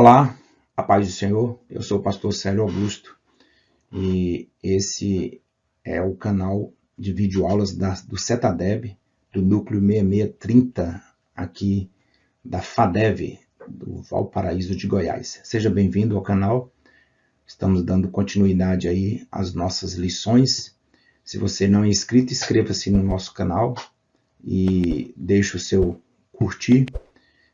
Olá, a paz do Senhor, eu sou o pastor Célio Augusto e esse é o canal de videoaulas do CETADEB, do Núcleo 6630, aqui da FADEV, do Valparaíso de Goiás. Seja bem-vindo ao canal, estamos dando continuidade aí às nossas lições. Se você não é inscrito, inscreva-se no nosso canal e deixe o seu curtir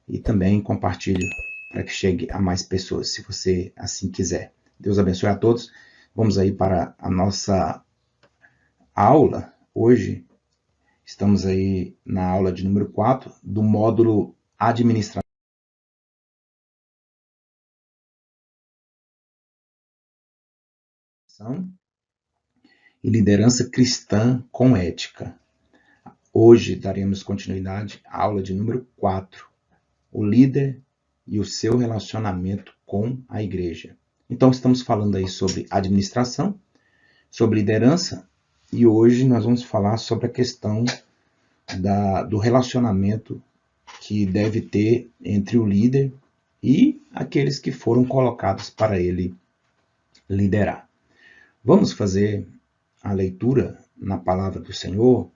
e também compartilhe para que chegue a mais pessoas, se você assim quiser. Deus abençoe a todos. Vamos aí para a nossa aula. Hoje estamos aí na aula de número 4 do módulo Administração e Liderança Cristã com Ética. Hoje daremos continuidade à aula de número 4, o líder e o seu relacionamento com a igreja. Então, estamos falando aí sobre administração, sobre liderança, e hoje nós vamos falar sobre a questão do relacionamento que deve ter entre o líder e aqueles que foram colocados para ele liderar. Vamos fazer a leitura na palavra do Senhor.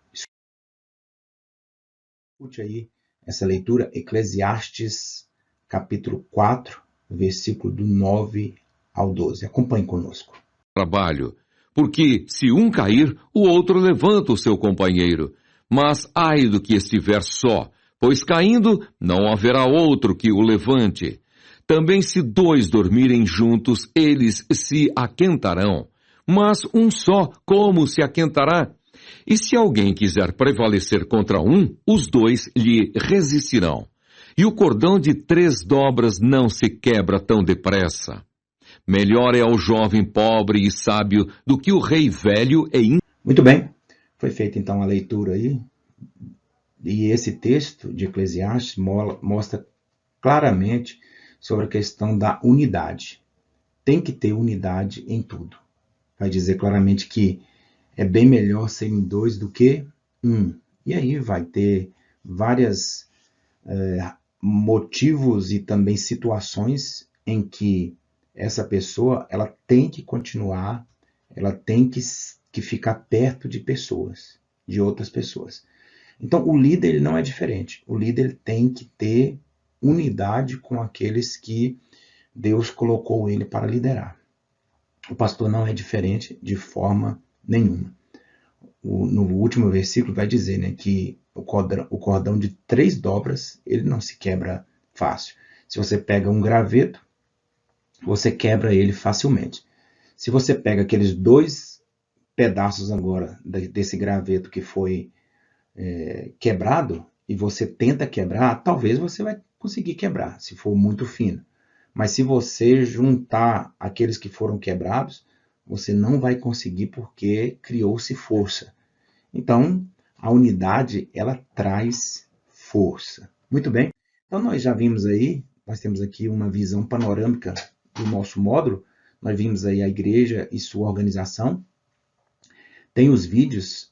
Escute aí essa leitura, Eclesiastes, capítulo 4, versículo do 9 ao 12. Acompanhe conosco. Trabalho, porque se um cair, o outro levanta o seu companheiro. Mas ai do que estiver só, pois caindo não haverá outro que o levante. Também se dois dormirem juntos, eles se aquentarão. Mas um só, como se aquentará? E se alguém quiser prevalecer contra um, os dois lhe resistirão. E o cordão de 3 dobras não se quebra tão depressa. Melhor é o jovem pobre e sábio do que o rei velho e Muito bem, foi feita então a leitura aí, e esse texto de Eclesiastes mostra claramente sobre a questão da unidade. Tem que ter unidade em tudo. Vai dizer claramente que é bem melhor serem 2 do que 1. E aí vai ter vários motivos e também situações em que essa pessoa ela tem que continuar, ela tem que ficar perto de pessoas, de outras pessoas. Então, o líder ele não é diferente. O líder tem que ter unidade com aqueles que Deus colocou ele para liderar. O pastor não é diferente de forma nenhuma. No último versículo vai dizer, né, que o cordão de 3 dobras ele não se quebra fácil. Se você pega um graveto, você quebra ele facilmente. Se você pega aqueles 2 pedaços agora desse graveto que foi quebrado e você tenta quebrar, talvez você vai conseguir quebrar, se for muito fino. Mas se você juntar aqueles que foram quebrados, você não vai conseguir porque criou-se força. Então, a unidade, ela traz força. Muito bem. Então, nós já vimos aí, nós temos aqui uma visão panorâmica do nosso módulo. Nós vimos aí a igreja e sua organização. Tem os vídeos,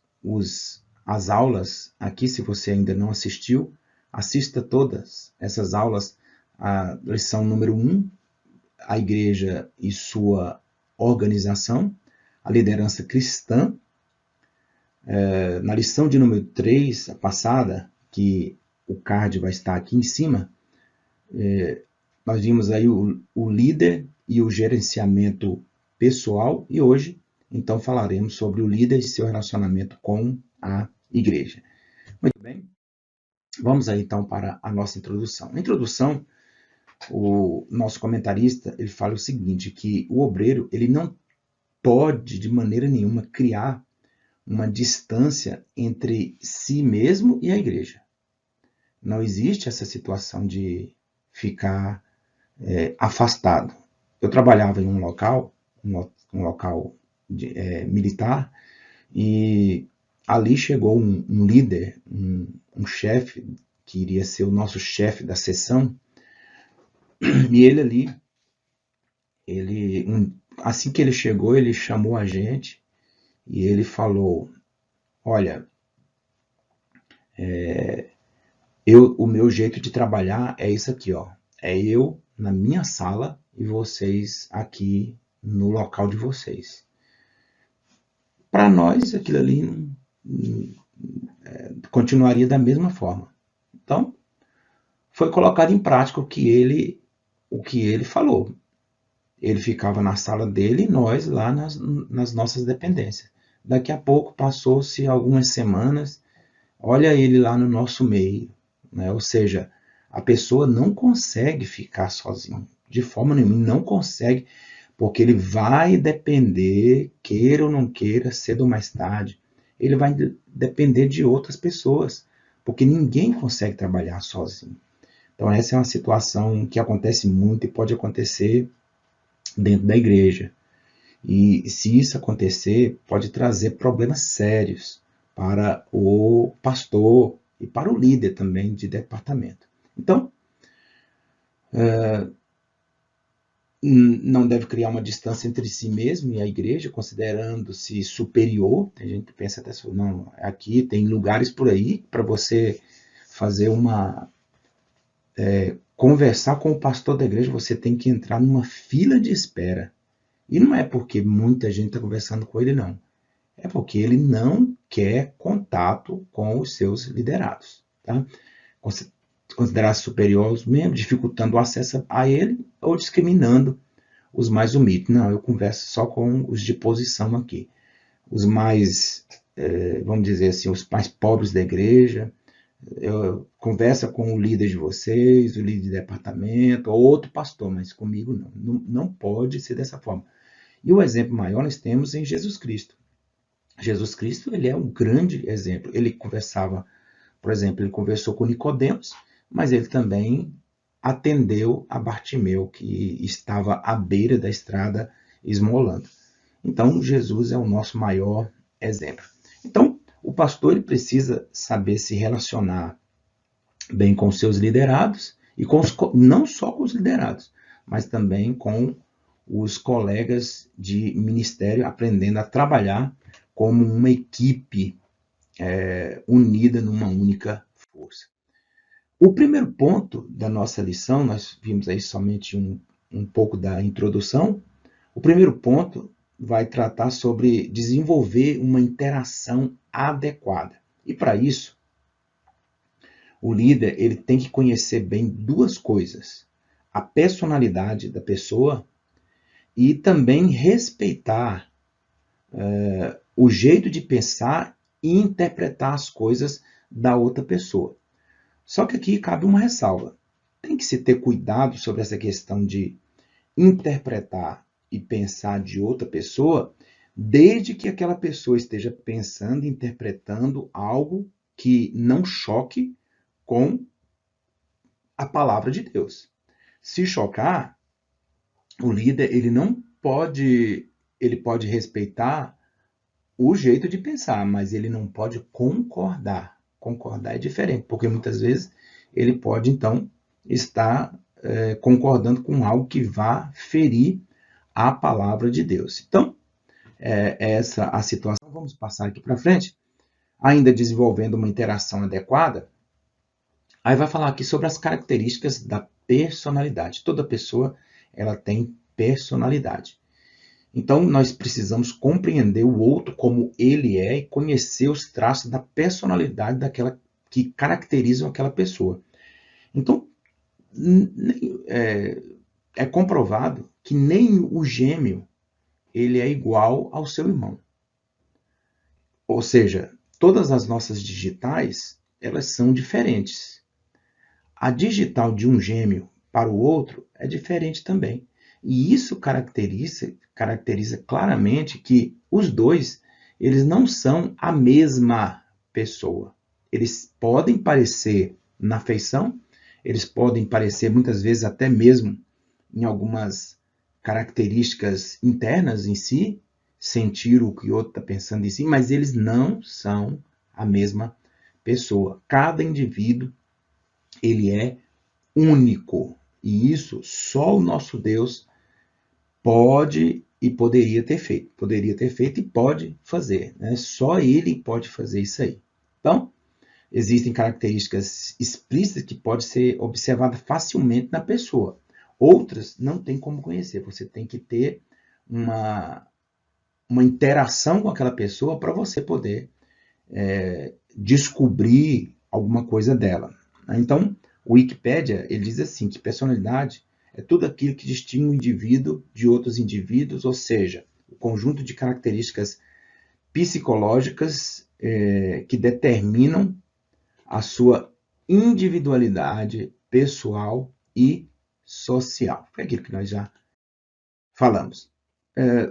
as aulas aqui, se você ainda não assistiu, assista todas essas aulas. A lição número 1, a igreja e sua organização, a liderança cristã. Na lição de número 3, a passada, que o card vai estar aqui em cima, nós vimos aí o líder e o gerenciamento pessoal, e hoje, então, falaremos sobre o líder e seu relacionamento com a igreja. Muito bem, vamos aí então para a nossa introdução. Na introdução, o nosso comentarista ele fala o seguinte, que o obreiro ele não pode de maneira nenhuma criar uma distância entre si mesmo e a igreja. Não existe essa situação de ficar afastado. Eu trabalhava em um local militar, e ali chegou um líder, um chefe, que iria ser o nosso chefe da seção, e ele ali, assim que ele chegou, ele chamou a gente e ele falou, olha, o meu jeito de trabalhar é isso aqui, ó. É eu na minha sala e vocês aqui no local de vocês. Para nós, aquilo ali continuaria da mesma forma. Então, foi colocado em prática o que ele falou. Ele ficava na sala dele e nós lá nas nossas dependências. Daqui a pouco, passou-se algumas semanas, olha ele lá no nosso meio, né? Ou seja, a pessoa não consegue ficar sozinha, de forma nenhuma, não consegue, porque ele vai depender, queira ou não queira, cedo ou mais tarde, ele vai depender de outras pessoas, porque ninguém consegue trabalhar sozinho. Então essa é uma situação que acontece muito e pode acontecer dentro da igreja. E se isso acontecer, pode trazer problemas sérios para o pastor e para o líder também de departamento. Então, não deve criar uma distância entre si mesmo e a igreja, considerando-se superior. Tem gente que pensa até assim, não, aqui tem lugares por aí para você fazer conversar com o pastor da igreja, você tem que entrar numa fila de espera. E não é porque muita gente está conversando com ele, não. É porque ele não quer contato com os seus liderados. Tá? Considerar superior aos membros, dificultando o acesso a ele ou discriminando os mais humildes. Não, eu converso só com os de posição aqui. Os mais, vamos dizer assim, os mais pobres da igreja. Eu conversa com o líder de vocês, o líder de departamento, ou outro pastor, mas comigo não. Não pode ser dessa forma. E o exemplo maior nós temos em Jesus Cristo. Jesus Cristo, ele é um grande exemplo. Ele conversava, por exemplo, ele conversou com Nicodemos, mas ele também atendeu a Bartimeu, que estava à beira da estrada esmolando. Então, Jesus é o nosso maior exemplo. Então, o pastor ele precisa saber se relacionar bem com seus liderados, e não só com os liderados, mas também com os colegas de ministério, aprendendo a trabalhar como uma equipe unida numa única força. O primeiro ponto da nossa lição, nós vimos aí somente um pouco da introdução. O primeiro ponto vai tratar sobre desenvolver uma interação adequada. E para isso, o líder ele tem que conhecer bem duas coisas: a personalidade da pessoa e também respeitar o jeito de pensar e interpretar as coisas da outra pessoa. Só que aqui cabe uma ressalva. Tem que se ter cuidado sobre essa questão de interpretar e pensar de outra pessoa, desde que aquela pessoa esteja pensando e interpretando algo que não choque com a palavra de Deus. Se chocar, o líder ele pode respeitar o jeito de pensar, mas ele não pode concordar. Concordar é diferente, porque muitas vezes ele pode, então, estar concordando com algo que vá ferir a palavra de Deus. Então, essa a situação. Vamos passar aqui para frente. Ainda desenvolvendo uma interação adequada, aí vai falar aqui sobre as características da personalidade. Toda pessoa ela tem personalidade. Então, nós precisamos compreender o outro como ele é e conhecer os traços da personalidade daquela que caracterizam aquela pessoa. Então, é comprovado que nem o gêmeo ele é igual ao seu irmão. Ou seja, todas as nossas digitais elas são diferentes. A digital de um gêmeo para o outro é diferente também. E isso caracteriza claramente que os dois eles não são a mesma pessoa. Eles podem parecer na feição, eles podem parecer muitas vezes até mesmo em algumas características internas em si, sentir o que o outro está pensando em si, mas eles não são a mesma pessoa. Cada indivíduo ele é único. E isso só o nosso Deus pode e poderia ter feito. Poderia ter feito e pode fazer. Né? Só ele pode fazer isso aí. Então, Existem características explícitas que podem ser observadas facilmente na pessoa. Outras não tem como conhecer. Você tem que ter uma interação com aquela pessoa para você poder descobrir alguma coisa dela. Então, o Wikipédia ele diz assim que personalidade é tudo aquilo que distingue um indivíduo de outros indivíduos, ou seja, o conjunto de características psicológicas que determinam a sua individualidade pessoal e social. Foi aquilo que nós já falamos.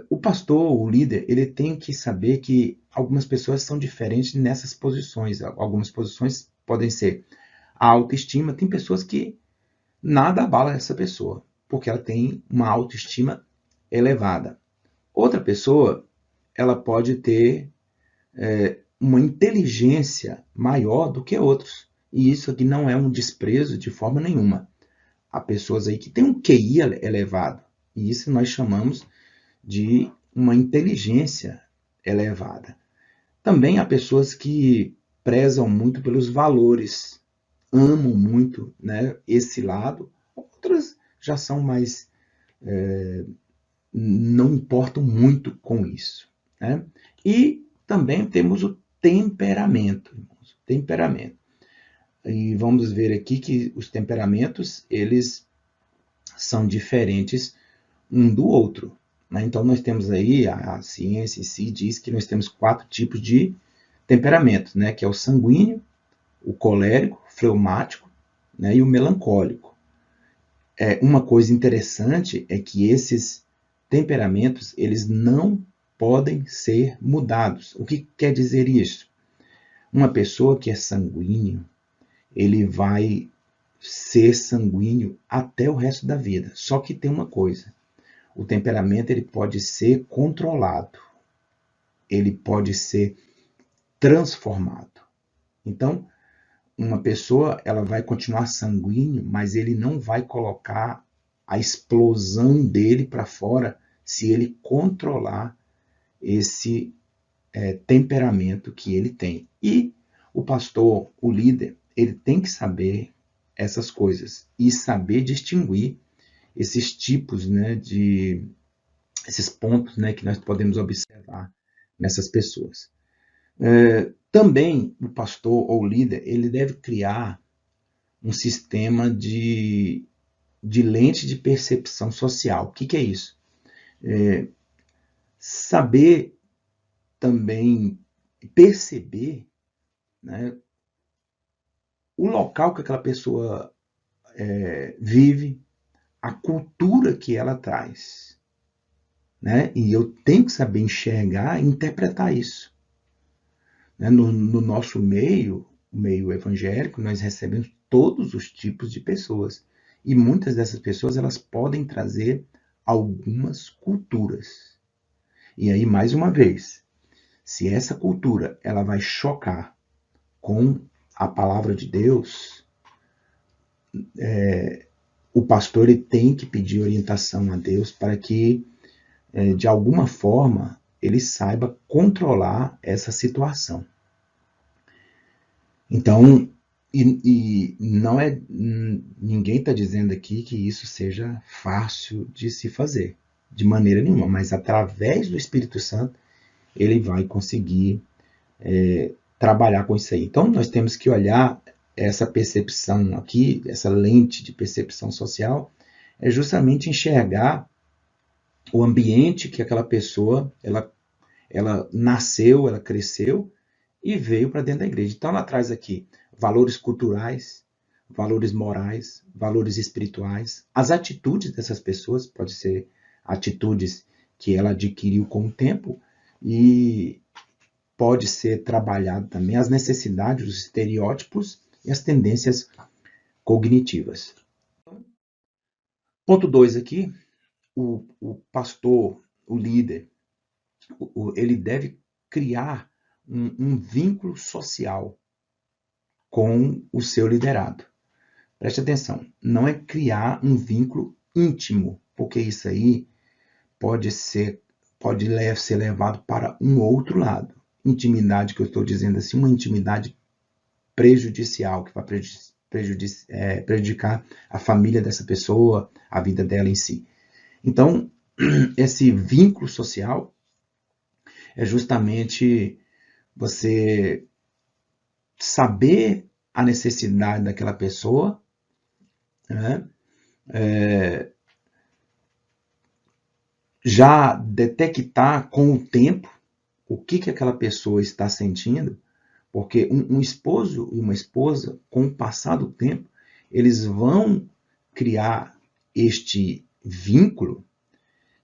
O pastor, o líder, ele tem que saber que algumas pessoas são diferentes nessas posições. Algumas posições podem ser a autoestima. Tem pessoas que nada abala essa pessoa, porque ela tem uma autoestima elevada. Outra pessoa, ela pode ter uma inteligência maior do que outros. E isso aqui não é um desprezo de forma nenhuma. Há pessoas aí que têm um QI elevado. E isso nós chamamos de uma inteligência elevada. Também há pessoas que prezam muito pelos valores, amam muito, né, esse lado. Outras já são mais, não importam muito com isso, né? E também temos o temperamento. Temperamento. E vamos ver aqui que os temperamentos, eles são diferentes um do outro. Né? Então, nós temos aí, a ciência em si diz que nós temos 4 tipos de temperamento, né? Que é o sanguíneo, o colérico, fleumático, né? E o melancólico. Uma coisa interessante é que esses temperamentos, eles não podem ser mudados. O que quer dizer isso? Uma pessoa que é sanguíneo, ele vai ser sanguíneo até o resto da vida. Só que tem uma coisa, o temperamento ele pode ser controlado, ele pode ser transformado. Então, uma pessoa ela vai continuar sanguíneo, mas ele não vai colocar a explosão dele para fora se ele controlar esse temperamento que ele tem. E o pastor, o líder, ele tem que saber essas coisas e saber distinguir esses tipos, né, esses pontos, né, que nós podemos observar nessas pessoas. Também o pastor ou líder ele deve criar um sistema de lente de percepção social. O que é isso? Saber também perceber, né, o local que aquela pessoa vive, a cultura que ela traz. Né? E eu tenho que saber enxergar e interpretar isso. Né? No nosso meio, o meio evangélico, nós recebemos todos os tipos de pessoas. E muitas dessas pessoas elas podem trazer algumas culturas. E aí, mais uma vez, se essa cultura ela vai chocar com a palavra de Deus, o pastor ele tem que pedir orientação a Deus para que, de alguma forma, ele saiba controlar essa situação. Então, e não é ninguém está dizendo aqui que isso seja fácil de se fazer, de maneira nenhuma, mas através do Espírito Santo ele vai conseguir trabalhar com isso aí. Então, nós temos que olhar essa percepção aqui, essa lente de percepção social, é justamente enxergar o ambiente que aquela pessoa, ela nasceu, ela cresceu e veio para dentro da igreja. Então, ela traz aqui valores culturais, valores morais, valores espirituais, as atitudes dessas pessoas, pode ser atitudes que ela adquiriu com o tempo e pode ser trabalhado também as necessidades, os estereótipos e as tendências cognitivas. Ponto 2 aqui, o pastor, o líder, ele deve criar um vínculo social com o seu liderado. Preste atenção, não é criar um vínculo íntimo, porque isso aí pode ser levado para um outro lado. Intimidade que eu estou dizendo assim, uma intimidade prejudicial, que vai prejudicar a família dessa pessoa, a vida dela em si. Então, esse vínculo social é justamente você saber a necessidade daquela pessoa, né? Já detectar com o tempo o que aquela pessoa está sentindo, porque um esposo e uma esposa, com o passar do tempo, eles vão criar este vínculo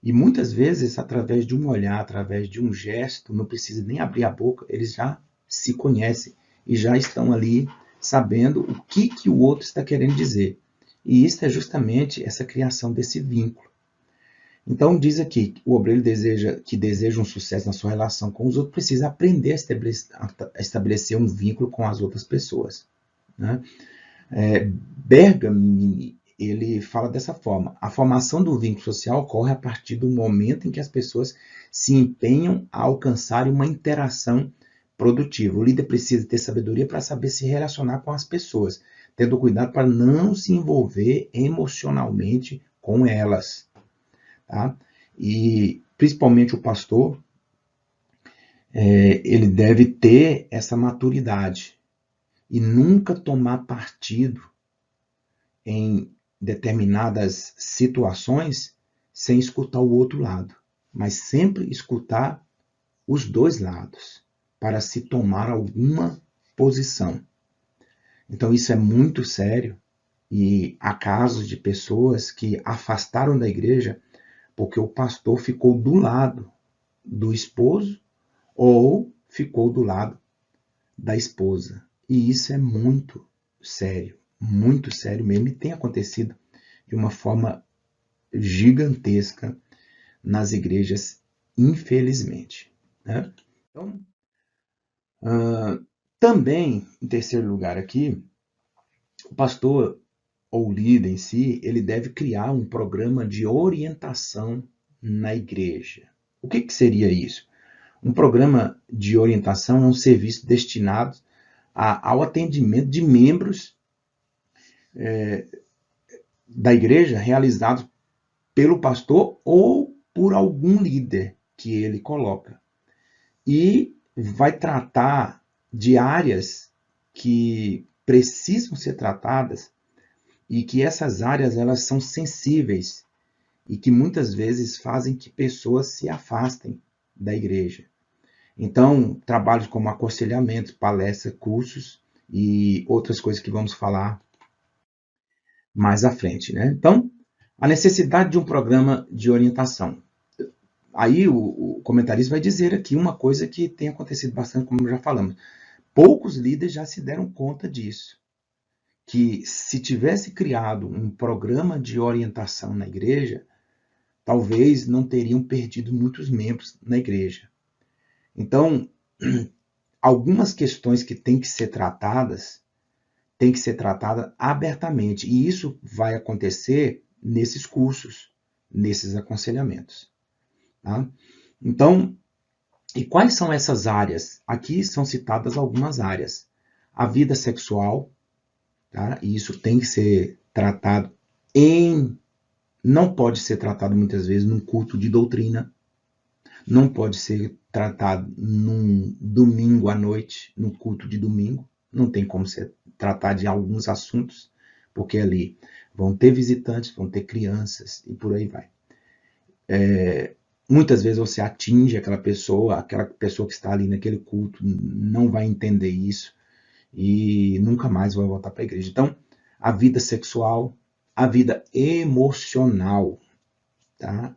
e muitas vezes, através de um olhar, através de um gesto, não precisa nem abrir a boca, eles já se conhecem e já estão ali sabendo o que o outro está querendo dizer. E isso é justamente essa criação desse vínculo. Então diz aqui, o obreiro que deseja um sucesso na sua relação com os outros precisa aprender a estabelecer um vínculo com as outras pessoas, né? Bergami, ele fala dessa forma: a formação do vínculo social ocorre a partir do momento em que as pessoas se empenham a alcançar uma interação produtiva. O líder precisa ter sabedoria para saber se relacionar com as pessoas, tendo cuidado para não se envolver emocionalmente com elas. Tá? E principalmente o pastor, ele deve ter essa maturidade e nunca tomar partido em determinadas situações sem escutar o outro lado, mas sempre escutar os dois lados para se tomar alguma posição. Então isso é muito sério e há casos de pessoas que afastaram da igreja porque o pastor ficou do lado do esposo ou ficou do lado da esposa. E isso é muito sério mesmo, e tem acontecido de uma forma gigantesca nas igrejas, infelizmente, né? Então, também, em terceiro lugar aqui, o pastor ou líder em si, ele deve criar um programa de orientação na igreja. O que seria isso? Um programa de orientação é um serviço destinado ao atendimento de membros da igreja realizados pelo pastor ou por algum líder que ele coloca. E vai tratar de áreas que precisam ser tratadas e que essas áreas elas são sensíveis e que muitas vezes fazem que pessoas se afastem da igreja. Então, trabalhos como aconselhamento, palestras, cursos e outras coisas que vamos falar mais à frente, né? Então, a necessidade de um programa de orientação. Aí o comentarista vai dizer aqui uma coisa que tem acontecido bastante, como já falamos. Poucos líderes já se deram conta disso. Que se tivesse criado um programa de orientação na igreja, talvez não teriam perdido muitos membros na igreja. Então, algumas questões que têm que ser tratadas abertamente. E isso vai acontecer nesses cursos, nesses aconselhamentos. Tá? Então, e quais são essas áreas? Aqui são citadas algumas áreas. A vida sexual, tá? E isso tem que ser tratado não pode ser tratado muitas vezes num culto de doutrina, não pode ser tratado num domingo à noite, num culto de domingo, não tem como ser tratar de alguns assuntos, porque ali vão ter visitantes, vão ter crianças e por aí vai. Muitas vezes você atinge aquela pessoa que está ali naquele culto não vai entender isso e nunca mais vai voltar para a igreja. Então, a vida sexual, a vida emocional, tá?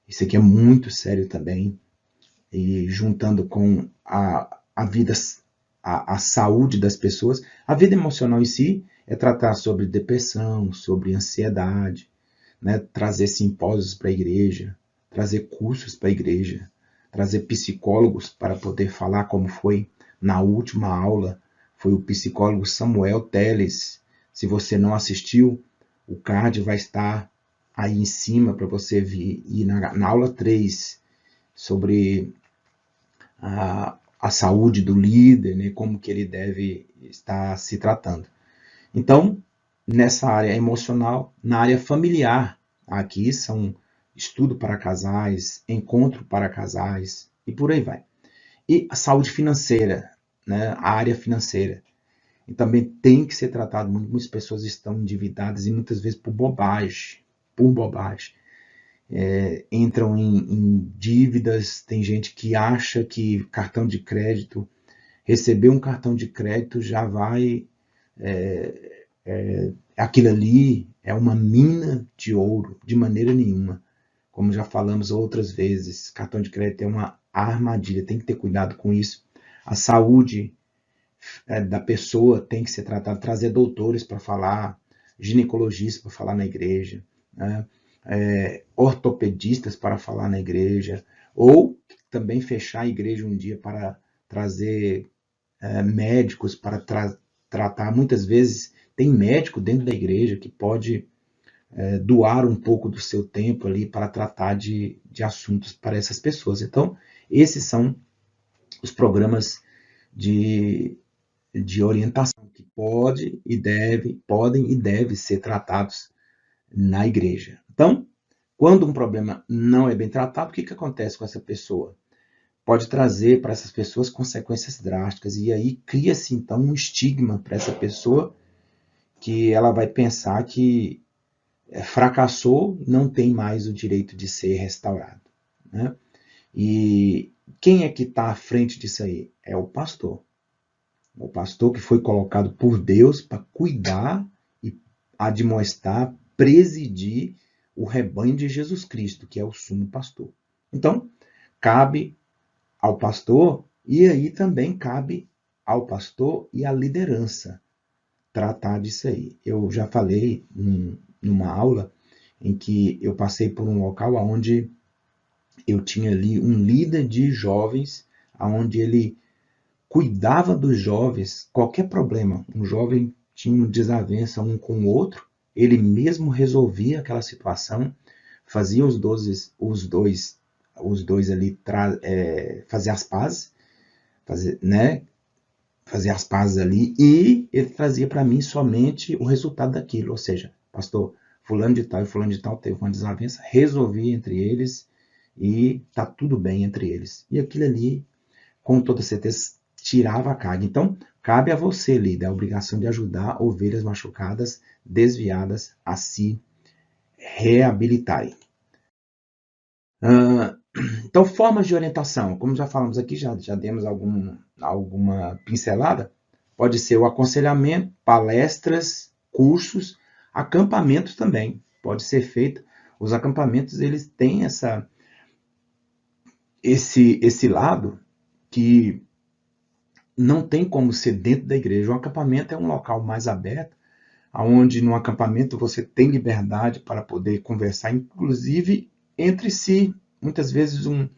Isso aqui é muito sério também, e juntando com a vida, a saúde das pessoas. A vida emocional em si é tratar sobre depressão, sobre ansiedade, né? Trazer simpósios para a igreja, trazer cursos para a igreja, trazer psicólogos para poder falar como foi na última aula. Foi o psicólogo Samuel Teles. Se você não assistiu, o card vai estar aí em cima para você vir. E na aula 3, sobre a saúde do líder, né, como que ele deve estar se tratando. Então, nessa área emocional, na área familiar, aqui são estudo para casais, encontro para casais e por aí vai. E a saúde financeira, né, a área financeira, e também tem que ser tratado. Muitas pessoas estão endividadas e muitas vezes por bobagem. Entram em dívidas, tem gente que acha que cartão de crédito, receber um cartão de crédito já vai, aquilo ali é uma mina de ouro, de maneira nenhuma. Como já falamos outras vezes, cartão de crédito é uma armadilha, tem que ter cuidado com isso. A saúde da pessoa tem que ser tratada, trazer doutores para falar, ginecologistas para falar na igreja, né? Ortopedistas para falar na igreja, ou também fechar a igreja um dia para trazer médicos para tratar. Muitas vezes tem médico dentro da igreja que pode doar um pouco do seu tempo ali para tratar de assuntos para essas pessoas. Então, esses são os programas de orientação que podem e devem ser tratados na igreja. Então, quando um problema não é bem tratado, o que acontece com essa pessoa? Pode trazer para essas pessoas consequências drásticas, e aí cria-se então um estigma para essa pessoa, que ela vai pensar que fracassou, não tem mais o direito de ser restaurado, né? E quem é que está à frente disso aí? É o pastor. O pastor que foi colocado por Deus para cuidar e admoestar, presidir o rebanho de Jesus Cristo, que é o sumo pastor. Então, cabe ao pastor, e aí também cabe ao pastor e à liderança tratar disso aí. Eu já falei numa aula em que eu passei por um local onde eu tinha ali um líder de jovens, onde ele cuidava dos jovens, qualquer problema, um jovem tinha uma desavença um com o outro, ele mesmo resolvia aquela situação, fazia os dois ali fazer as pazes, fazer as pazes ali, e ele trazia para mim somente o resultado daquilo, ou seja, pastor, fulano de tal e fulano de tal teve uma desavença, resolvi entre eles e tá tudo bem entre eles. E aquilo ali, com toda certeza, tirava a carga. Então, cabe a você, líder, a obrigação de ajudar ovelhas machucadas, desviadas, a se reabilitarem. Então, formas de orientação, como já falamos aqui, já demos alguma pincelada, pode ser o aconselhamento, palestras, cursos, acampamentos também, pode ser feito. Os acampamentos, eles têm esse lado que não tem como ser dentro da igreja. O acampamento é um local mais aberto, onde no acampamento você tem liberdade para poder conversar, inclusive entre si. Muitas vezes um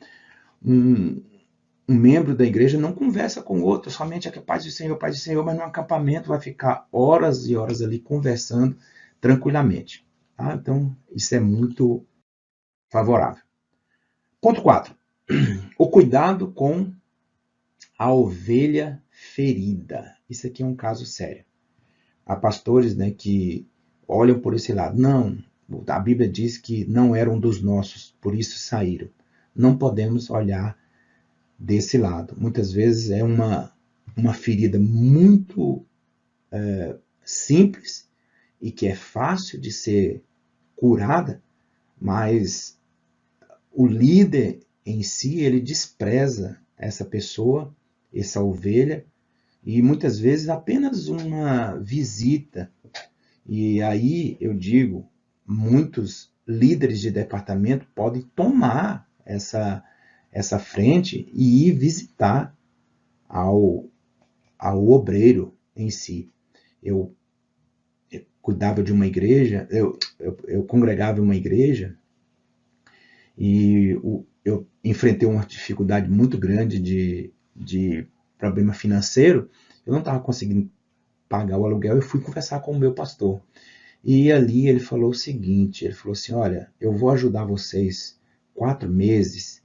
membro da igreja não conversa com o outro, somente é paz do Senhor, mas no acampamento vai ficar horas e horas ali conversando tranquilamente. Tá? Então, isso é muito favorável. Ponto 4. O cuidado com a ovelha ferida. Isso aqui é um caso sério. Há pastores, né, que olham por esse lado. Não, a Bíblia diz que não eram dos nossos, por isso saíram. Não podemos olhar desse lado. Muitas vezes é uma ferida muito simples e que é fácil de ser curada, mas o líder em si, ele despreza essa pessoa, essa ovelha, e muitas vezes apenas uma visita. E aí eu digo, muitos líderes de departamento podem tomar essa frente e ir visitar ao obreiro em si. Eu cuidava de uma igreja, eu congregava em uma igreja e eu enfrentei uma dificuldade muito grande de problema financeiro. Eu não estava conseguindo pagar o aluguel. Eu fui conversar com o meu pastor. E ali ele falou o seguinte, ele falou assim, olha, eu vou ajudar vocês 4 meses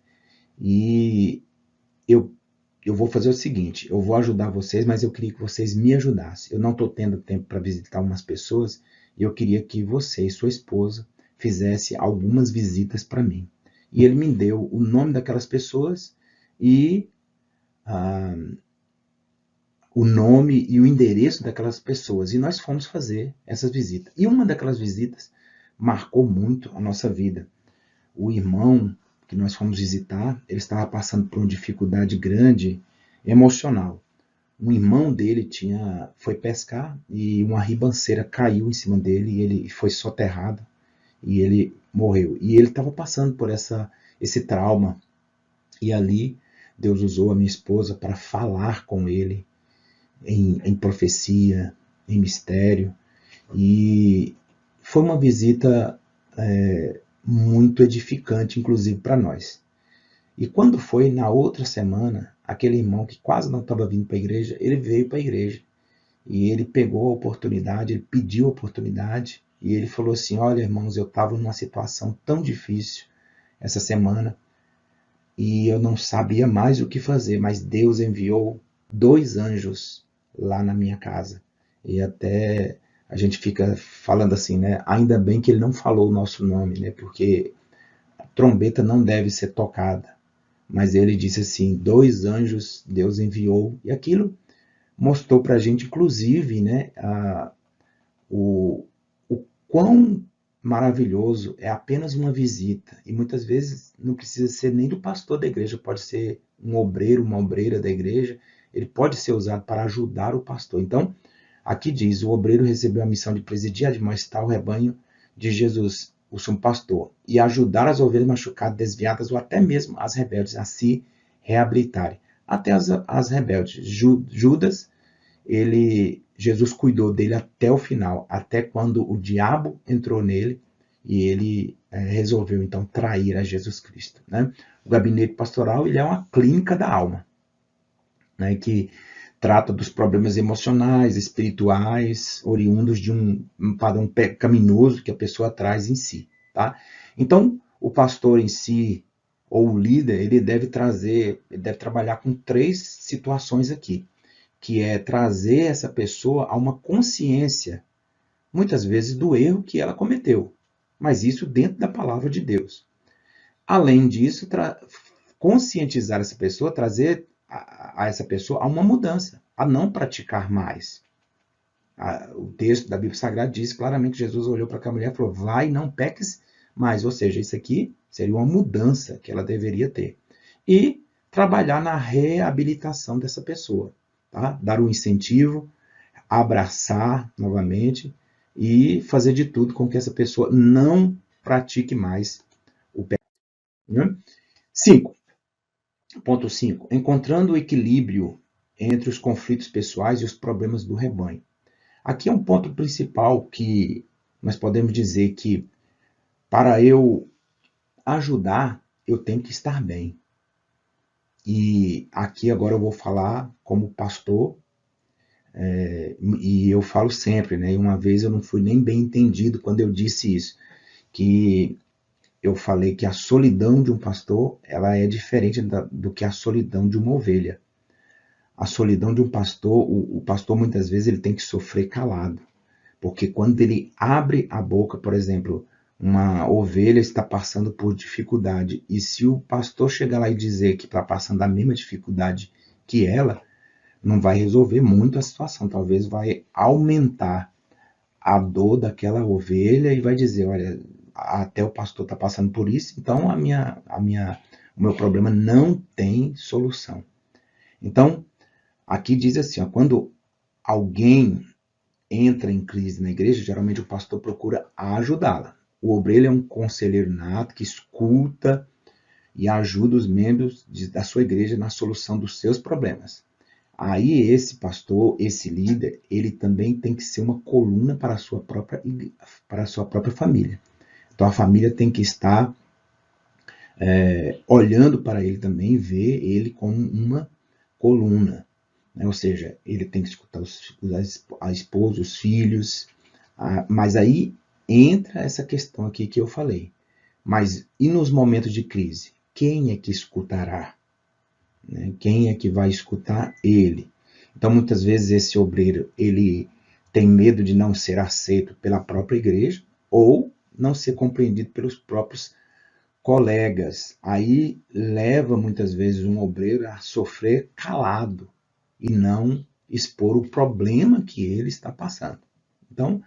e eu eu vou fazer o seguinte, eu vou ajudar vocês, mas eu queria que vocês me ajudassem. Eu não estou tendo tempo para visitar umas pessoas, e eu queria que você e sua esposa fizesse algumas visitas para mim. E ele me deu o nome daquelas pessoas e ah, o nome e o endereço daquelas pessoas. E nós fomos fazer essas visitas. E uma daquelas visitas marcou muito a nossa vida. O irmão que nós fomos visitar, ele estava passando por uma dificuldade grande emocional. Um irmão dele foi pescar e uma ribanceira caiu em cima dele e ele foi soterrado e ele morreu. E ele estava passando por esse trauma. E ali Deus usou a minha esposa para falar com ele em profecia, em mistério. E foi uma visita muito edificante, inclusive para nós. E quando foi na outra semana, aquele irmão que quase não estava vindo para a igreja, ele veio para a igreja. E ele pegou a oportunidade, ele pediu a oportunidade, e ele falou assim, olha irmãos, eu estava numa situação tão difícil essa semana, e eu não sabia mais o que fazer, mas Deus enviou 2 anjos lá na minha casa. E até a gente fica falando assim, né? Ainda bem que ele não falou o nosso nome, né? Porque a trombeta não deve ser tocada. Mas ele disse assim, 2 anjos Deus enviou. E aquilo mostrou para a gente, inclusive, né? O quão maravilhoso é apenas uma visita. E muitas vezes não precisa ser nem do pastor da igreja, pode ser um obreiro, uma obreira da igreja. Ele pode ser usado para ajudar o pastor. Então, aqui diz, o obreiro recebeu a missão de presidir, admoestar o rebanho de Jesus, o sumo pastor, e ajudar as ovelhas machucadas, desviadas, ou até mesmo as rebeldes a se reabilitarem. Até as rebeldes. Judas, Jesus cuidou dele até o final, até quando o diabo entrou nele e ele resolveu então trair a Jesus Cristo. Né? O gabinete pastoral ele é uma clínica da alma, né, que trata dos problemas emocionais, espirituais, oriundos de um padrão pecaminoso que a pessoa traz em si. Tá? Então, o pastor em si, ou o líder, ele deve trabalhar com 3 situações aqui, que é trazer essa pessoa a uma consciência, muitas vezes, do erro que ela cometeu, mas isso dentro da palavra de Deus. Além disso, conscientizar essa pessoa, trazer a essa pessoa a uma mudança, a não praticar mais. O texto da Bíblia Sagrada diz claramente que Jesus olhou para aquela mulher e falou, vai, não peques mais. Ou seja, isso aqui seria uma mudança que ela deveria ter. E trabalhar na reabilitação dessa pessoa. Tá? Dar um incentivo, abraçar novamente e fazer de tudo com que essa pessoa não pratique mais o pecado. 5. Ponto 5. Encontrando o equilíbrio entre os conflitos pessoais e os problemas do rebanho. Aqui é um ponto principal que nós podemos dizer que para eu ajudar, eu tenho que estar bem. E aqui agora eu vou falar como pastor, e eu falo sempre, né? Uma vez eu não fui nem bem entendido quando eu disse isso, que eu falei que a solidão de um pastor, ela é diferente do que a solidão de uma ovelha. A solidão de um pastor, o pastor muitas vezes ele tem que sofrer calado, porque quando ele abre a boca, por exemplo, uma ovelha está passando por dificuldade, e se o pastor chegar lá e dizer que está passando a mesma dificuldade que ela, não vai resolver muito a situação, talvez vai aumentar a dor daquela ovelha e vai dizer, olha, até o pastor está passando por isso, então o meu problema não tem solução. Então, aqui diz assim, ó, quando alguém entra em crise na igreja, geralmente o pastor procura ajudá-la. O obreiro é um conselheiro nato que escuta e ajuda os membros da sua igreja na solução dos seus problemas. Aí esse pastor, esse líder, ele também tem que ser uma coluna para a sua própria família. Então a família tem que estar olhando para ele também, ver ele como uma coluna. Né? Ou seja, ele tem que escutar a esposa, os filhos. Mas aí entra essa questão aqui que eu falei. Mas e nos momentos de crise? Quem é que escutará? né? Quem é que vai escutar ele? Então, muitas vezes, esse obreiro, ele tem medo de não ser aceito pela própria igreja ou não ser compreendido pelos próprios colegas. Aí leva, muitas vezes, um obreiro a sofrer calado e não expor o problema que ele está passando. Então,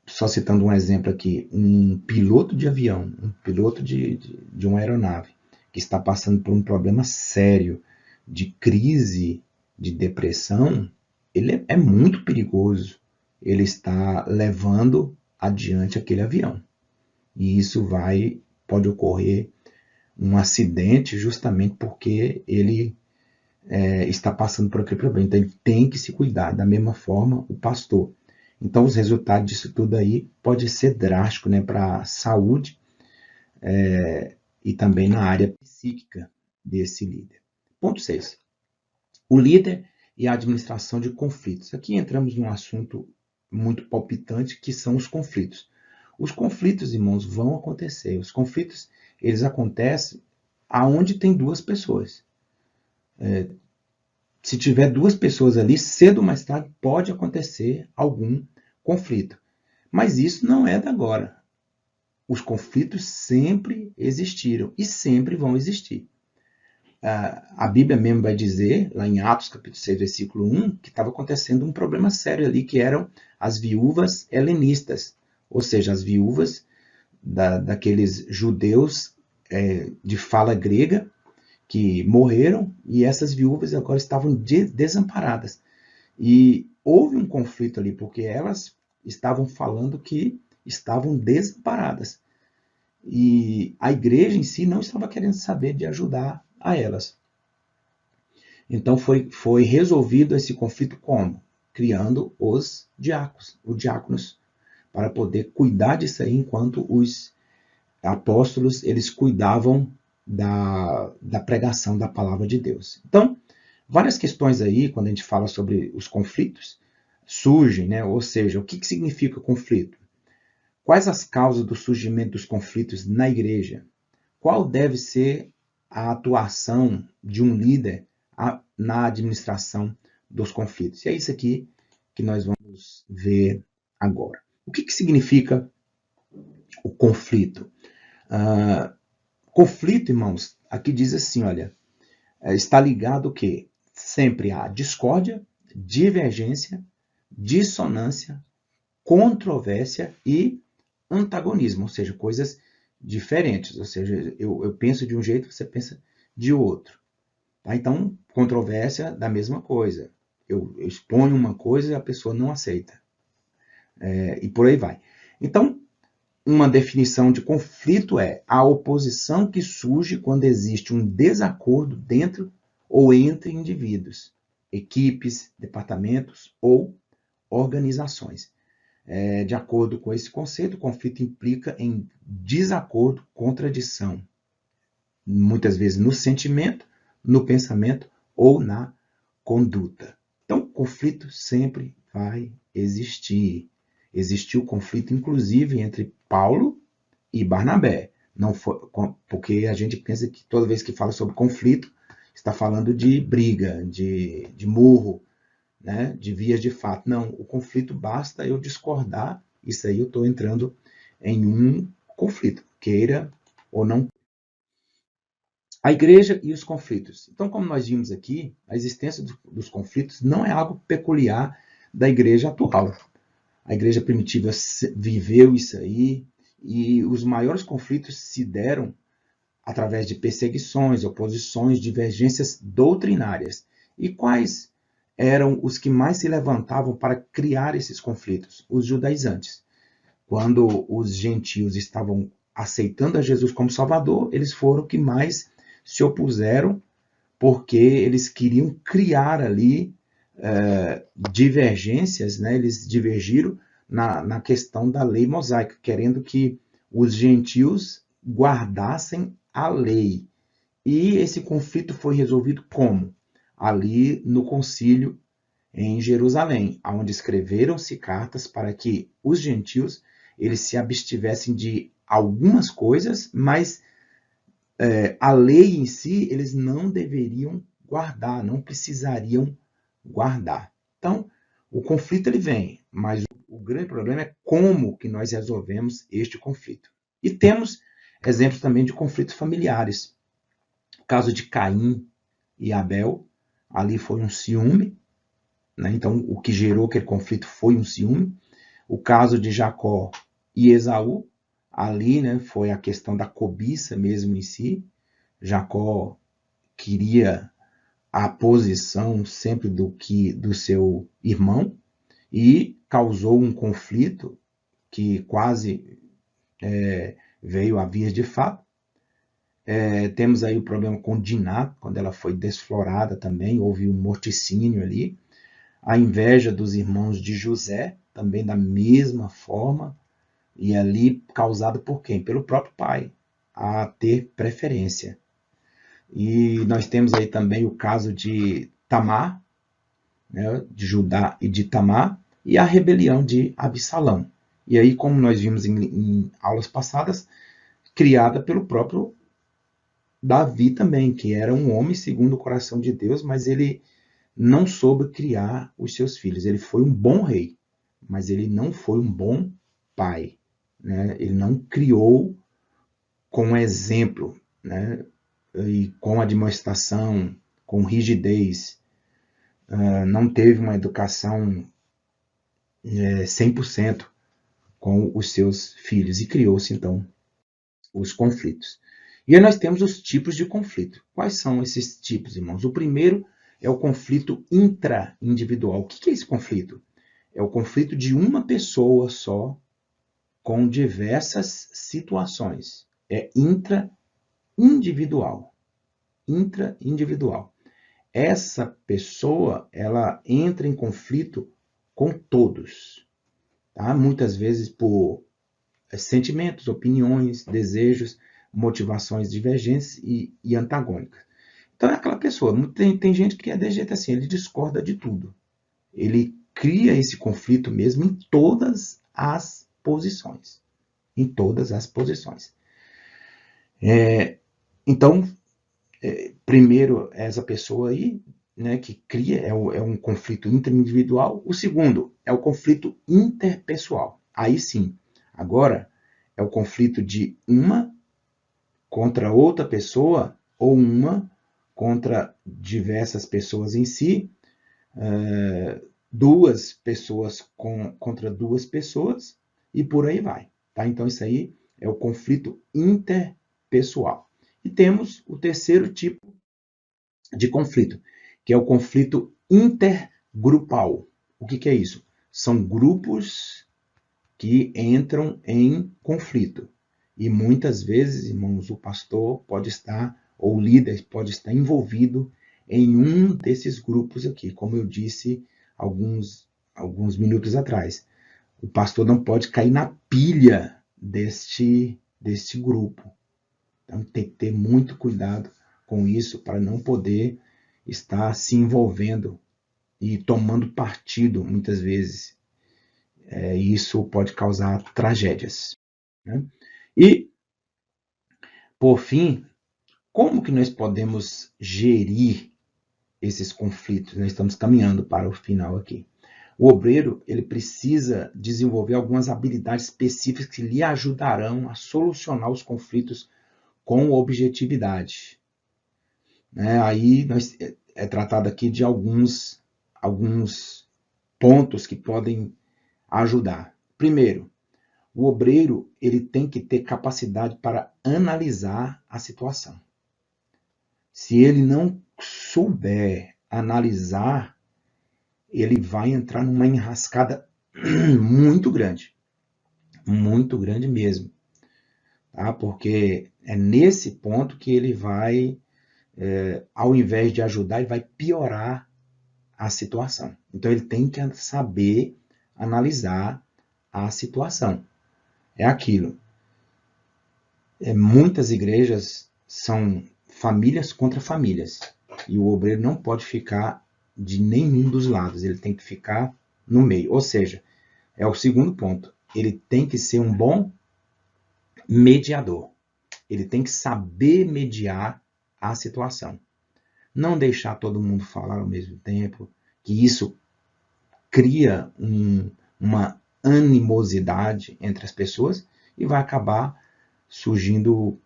só citando um exemplo aqui, um piloto de avião, um piloto de uma aeronave, que está passando por um problema sério de crise, de depressão, ele é muito perigoso. Ele está levando adiante aquele avião. E isso pode ocorrer um acidente justamente porque ele está passando por aquele problema. Então ele tem que se cuidar. Da mesma forma, o pastor. Então os resultados disso tudo aí pode ser drástico, né, para a saúde e também na área psíquica desse líder. Ponto 6. O líder e a administração de conflitos. Aqui entramos num assunto muito palpitante, que são os conflitos. Os conflitos, irmãos, vão acontecer. Os conflitos, eles acontecem aonde tem duas pessoas. Se tiver duas pessoas ali, cedo ou mais tarde pode acontecer algum conflito. Mas isso não é da agora. Os conflitos sempre existiram e sempre vão existir. A Bíblia mesmo vai dizer, lá em Atos capítulo 6, versículo 1, que estava acontecendo um problema sério ali, que eram as viúvas helenistas, ou seja, as viúvas daqueles judeus de fala grega que morreram, e essas viúvas agora estavam desamparadas. E houve um conflito ali, porque elas estavam falando que estavam desamparadas. E a igreja em si não estava querendo saber de ajudar a elas. Então foi resolvido esse conflito como? Criando os diáconos, para poder cuidar disso aí, enquanto os apóstolos eles cuidavam da pregação da palavra de Deus. Então, várias questões aí, quando a gente fala sobre os conflitos, surgem, né? Ou seja, o que significa conflito? Quais as causas do surgimento dos conflitos na igreja? Qual deve ser a atuação de um líder na administração dos conflitos? E é isso aqui que nós vamos ver agora. O que significa o conflito? Conflito, irmãos, aqui diz assim, olha, está ligado o quê? Sempre a discórdia, divergência, dissonância, controvérsia e antagonismo, ou seja, coisas diferentes. Ou seja, eu penso de um jeito, você pensa de outro. Tá? Então, controvérsia da mesma coisa. Eu exponho uma coisa e a pessoa não aceita. E por aí vai. Então, uma definição de conflito é a oposição que surge quando existe um desacordo dentro ou entre indivíduos, equipes, departamentos ou organizações. De acordo com esse conceito, o conflito implica em desacordo, contradição, muitas vezes no sentimento, no pensamento ou na conduta. Então, conflito sempre vai existir. Existiu conflito, inclusive, entre Paulo e Barnabé. Não foi, porque a gente pensa que toda vez que fala sobre conflito, está falando de briga, de murro, né, de vias de fato. Não, o conflito basta eu discordar, isso aí eu estou entrando em um conflito, queira ou não. A igreja e os conflitos. Então, como nós vimos aqui, a existência dos conflitos não é algo peculiar da igreja atual. A igreja primitiva viveu isso aí, e os maiores conflitos se deram através de perseguições, oposições, divergências doutrinárias. E quais eram os que mais se levantavam para criar esses conflitos? Os judaizantes. Quando os gentios estavam aceitando a Jesus como Salvador, eles foram os que mais se opuseram, porque eles queriam criar ali divergências, né? Eles divergiram na questão da lei mosaica, querendo que os gentios guardassem a lei. E esse conflito foi resolvido como? Ali no concílio em Jerusalém, onde escreveram-se cartas para que os gentios eles se abstivessem de algumas coisas, mas a lei em si, eles não deveriam guardar, não precisariam guardar. Então, o conflito ele vem, mas o grande problema é como que nós resolvemos este conflito. E temos exemplos também de conflitos familiares. O caso de Caim e Abel, ali foi um ciúme, né? Então o que gerou aquele conflito foi um ciúme. O caso de Jacó e Esaú, ali, né, foi a questão da cobiça mesmo em si. Jacó queria a posição sempre do seu irmão e causou um conflito que quase veio a vias de fato. Temos aí o problema com Diná, quando ela foi desflorada também, houve um morticínio ali. A inveja dos irmãos de José, também da mesma forma, e ali causada por quem? Pelo próprio pai, a ter preferência. E nós temos aí também o caso de Tamar, né, de Judá e de Tamar, e a rebelião de Absalão. E aí, como nós vimos em aulas passadas, criada pelo próprio Davi também, que era um homem segundo o coração de Deus, mas ele não soube criar os seus filhos. Ele foi um bom rei, mas ele não foi um bom pai, né? Ele não criou com exemplo, né? E com admoestação, com rigidez. Não teve uma educação 100% com os seus filhos e criou-se, então, os conflitos. E aí nós temos os tipos de conflito. Quais são esses tipos, irmãos? O primeiro é o conflito intra-individual. O que é esse conflito? É o conflito de uma pessoa só com diversas situações. É intra-individual. Intra-individual. Essa pessoa, ela entra em conflito com todos. Tá? Muitas vezes por sentimentos, opiniões, desejos, motivações divergentes e antagônicas. Então é aquela pessoa, tem gente que é de jeito assim, ele discorda de tudo. Ele cria esse conflito mesmo em todas as posições. Em todas as posições. Então, primeiro, essa pessoa aí, né, que cria, é um conflito interindividual. O segundo é o conflito interpessoal. Aí sim, agora é o conflito de uma contra outra pessoa ou uma contra diversas pessoas em si, duas pessoas contra duas pessoas e por aí vai. Tá? Então isso aí é o conflito interpessoal. E temos o terceiro tipo de conflito, que é o conflito intergrupal. O que é isso? São grupos que entram em conflito. E muitas vezes, irmãos, o pastor pode estar, ou o líder pode estar envolvido em um desses grupos aqui, como eu disse alguns minutos atrás. O pastor não pode cair na pilha deste grupo. Então tem que ter muito cuidado com isso para não poder estar se envolvendo e tomando partido muitas vezes. Isso pode causar tragédias. Né? E, por fim, como que nós podemos gerir esses conflitos? Nós estamos caminhando para o final aqui. O obreiro ele precisa desenvolver algumas habilidades específicas que lhe ajudarão a solucionar os conflitos com objetividade. Aí é tratado aqui de alguns pontos que podem ajudar. Primeiro, o obreiro ele tem que ter capacidade para analisar a situação. Se ele não souber analisar, ele vai entrar numa enrascada muito grande mesmo, tá? Porque é nesse ponto que ele vai, ao invés de ajudar, ele vai piorar a situação. Então ele tem que saber analisar a situação. É aquilo. Muitas igrejas são famílias contra famílias. E o obreiro não pode ficar de nenhum dos lados. Ele tem que ficar no meio. Ou seja, é o segundo ponto. Ele tem que ser um bom mediador. Ele tem que saber mediar a situação. Não deixar todo mundo falar ao mesmo tempo, que isso cria uma animosidade entre as pessoas e vai acabar surgindo,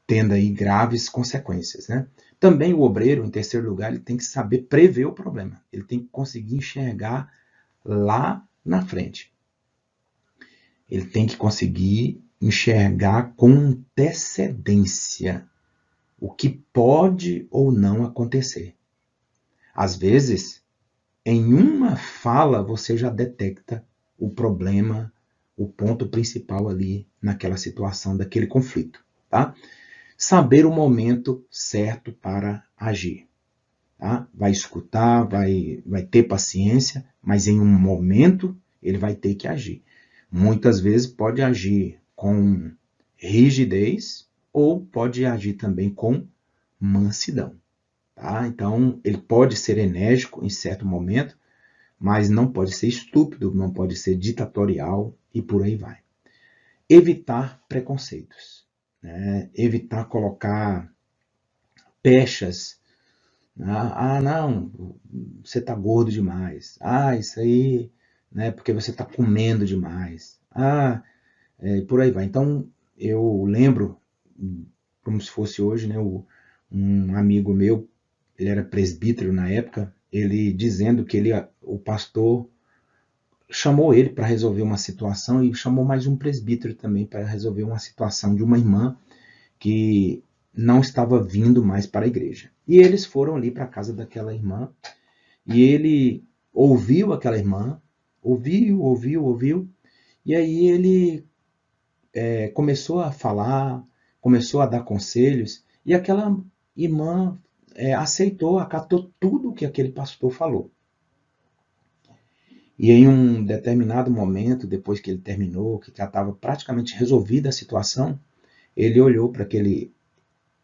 tendo aí graves consequências, né? Também o obreiro, em terceiro lugar, ele tem que saber prever o problema. Ele tem que conseguir enxergar lá na frente. Ele tem que conseguir enxergar com antecedência o que pode ou não acontecer. Às vezes, em uma fala, você já detecta o problema, o ponto principal ali naquela situação, daquele conflito, tá? Saber o momento certo para agir. Tá? Vai escutar, vai ter paciência, mas em um momento ele vai ter que agir. Muitas vezes pode agir com rigidez ou pode agir também com mansidão. Tá? Então, ele pode ser enérgico em certo momento, mas não pode ser estúpido, não pode ser ditatorial e por aí vai. Evitar preconceitos. Né? Evitar colocar pechas. Não, você está gordo demais. Isso aí, né, porque você está comendo demais. Por aí vai. Então, eu lembro, como se fosse hoje, né, um amigo meu, ele era presbítero na época, ele dizendo que o pastor chamou ele para resolver uma situação e chamou mais um presbítero também para resolver uma situação de uma irmã que não estava vindo mais para a igreja. E eles foram ali para a casa daquela irmã e ele ouviu aquela irmã, ouviu, e aí ele começou a falar, começou a dar conselhos e aquela irmã aceitou, acatou tudo que aquele pastor falou. E em um determinado momento, depois que ele terminou, que já estava praticamente resolvida a situação, ele olhou para aquele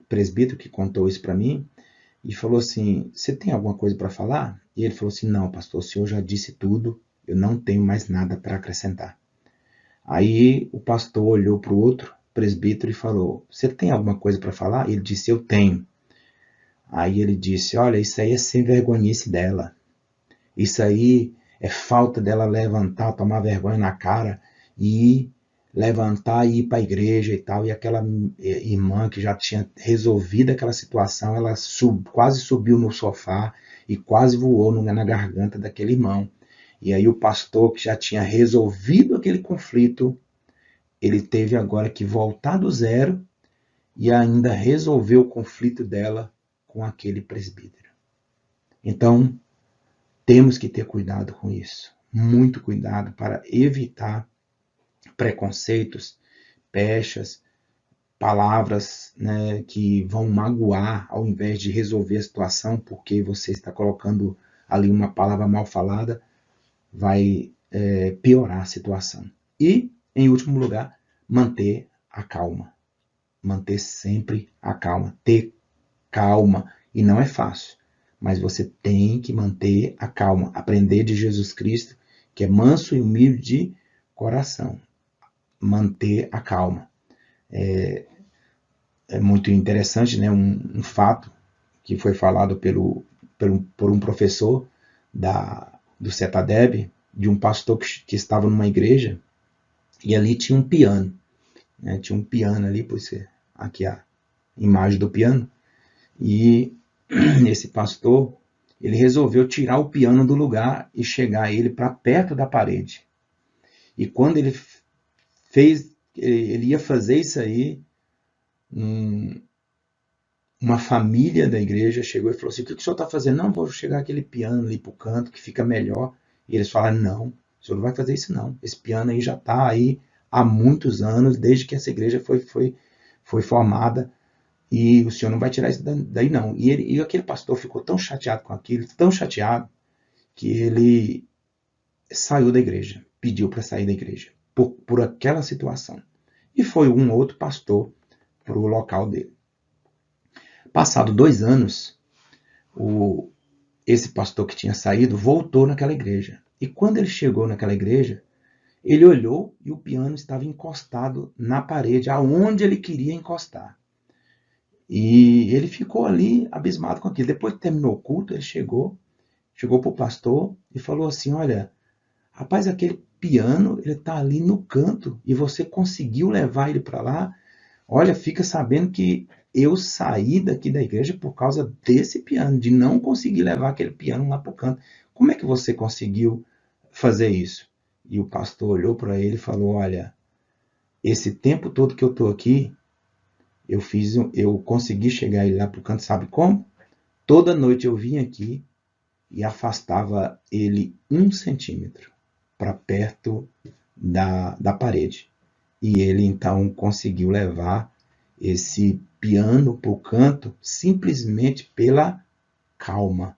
presbítero que contou isso para mim e falou assim: você tem alguma coisa para falar? E ele falou assim: não, pastor, o senhor já disse tudo, eu não tenho mais nada para acrescentar. Aí o pastor olhou para o outro presbítero e falou: você tem alguma coisa para falar? Ele disse: eu tenho. Aí ele disse: olha, isso aí é sem vergonhice dela. Isso aí é falta dela levantar, tomar vergonha na cara e levantar e ir para a igreja e tal. E aquela irmã que já tinha resolvido aquela situação, ela quase subiu no sofá e quase voou na garganta daquele irmão. E aí o pastor que já tinha resolvido aquele conflito, ele teve agora que voltar do zero e ainda resolver o conflito dela com aquele presbítero. Então, temos que ter cuidado com isso, muito cuidado para evitar preconceitos, pechas, palavras, né, que vão magoar ao invés de resolver a situação, porque você está colocando ali uma palavra mal falada, vai piorar a situação. E, em último lugar, manter a calma. Manter sempre a calma. Ter calma. E não é fácil. Mas você tem que manter a calma. Aprender de Jesus Cristo, que é manso e humilde de coração. Manter a calma. É muito interessante, né? Um fato que foi falado por um professor do CETADEB, de um pastor que estava numa igreja, e ali tinha um piano. Né? Tinha um piano ali, por isso aqui a imagem do piano. E esse pastor, ele resolveu tirar o piano do lugar e chegar ele para perto da parede. E quando ele ia fazer isso aí, uma família da igreja chegou e falou assim: o que o senhor está fazendo? Não, vou chegar aquele piano ali para o canto que fica melhor. E eles falaram: não, o senhor não vai fazer isso não. Esse piano aí já está aí há muitos anos, desde que essa igreja foi formada, e o senhor não vai tirar isso daí não. E aquele pastor ficou tão chateado com aquilo, tão chateado, que ele saiu da igreja, pediu para sair da igreja, por aquela situação. E foi um outro pastor para o local dele. Passado 2 anos, esse pastor que tinha saído voltou naquela igreja. E quando ele chegou naquela igreja, Ele olhou e o piano estava encostado na parede, aonde ele queria encostar. E ele ficou ali abismado com aquilo. Depois que terminou o culto, ele chegou para o pastor e falou assim: olha, rapaz, aquele piano, ele está ali no canto e você conseguiu levar ele para lá. Olha, fica sabendo que eu saí daqui da igreja por causa desse piano, de não conseguir levar aquele piano lá para o canto. Como é que você conseguiu fazer isso? E o pastor olhou para ele e falou: olha, esse tempo todo que eu estou aqui, eu consegui chegar ele lá para o canto, sabe como? Toda noite eu vinha aqui e afastava ele 1 centímetro para perto da parede. E ele então conseguiu levar esse piano para o canto simplesmente pela calma.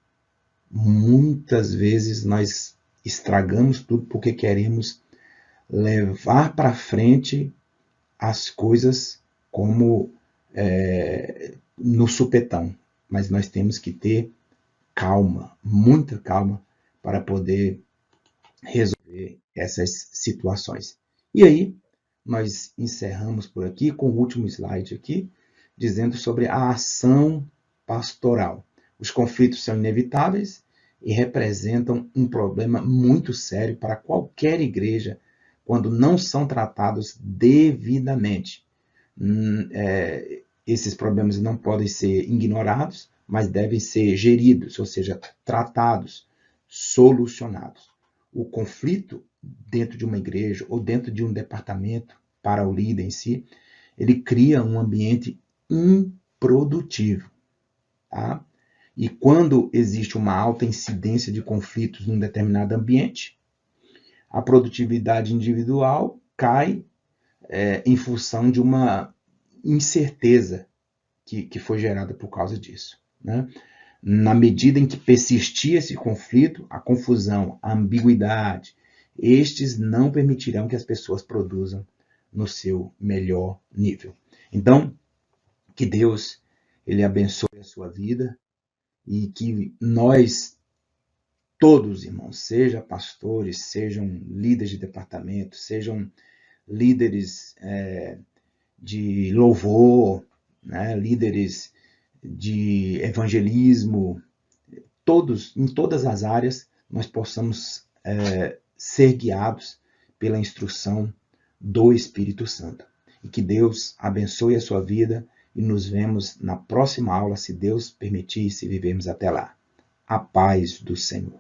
Muitas vezes nós estragamos tudo porque queremos levar para frente as coisas como no supetão. Mas nós temos que ter calma, muita calma, para poder resolver essas situações. E aí, nós encerramos por aqui com o último slide aqui, dizendo sobre a ação pastoral. Os conflitos são inevitáveis e representam um problema muito sério para qualquer igreja quando não são tratados devidamente. Esses problemas não podem ser ignorados, mas devem ser geridos, ou seja, tratados, solucionados. O conflito dentro de uma igreja ou dentro de um departamento, para o líder em si, ele cria um ambiente improdutivo. Tá? E quando existe uma alta incidência de conflitos num determinado ambiente, a produtividade individual cai em função de uma incerteza que foi gerada por causa disso. Né? Na medida em que persistir esse conflito, a confusão, a ambiguidade, estes não permitirão que as pessoas produzam no seu melhor nível. Então, que Deus ele abençoe a sua vida e que nós todos, irmãos, sejam pastores, sejam líderes de departamento, sejam líderes de louvor, né, líderes de evangelismo, em todas as áreas, nós possamos ser guiados pela instrução do Espírito Santo. E que Deus abençoe a sua vida e nos vemos na próxima aula, se Deus permitir, se vivermos até lá. A paz do Senhor.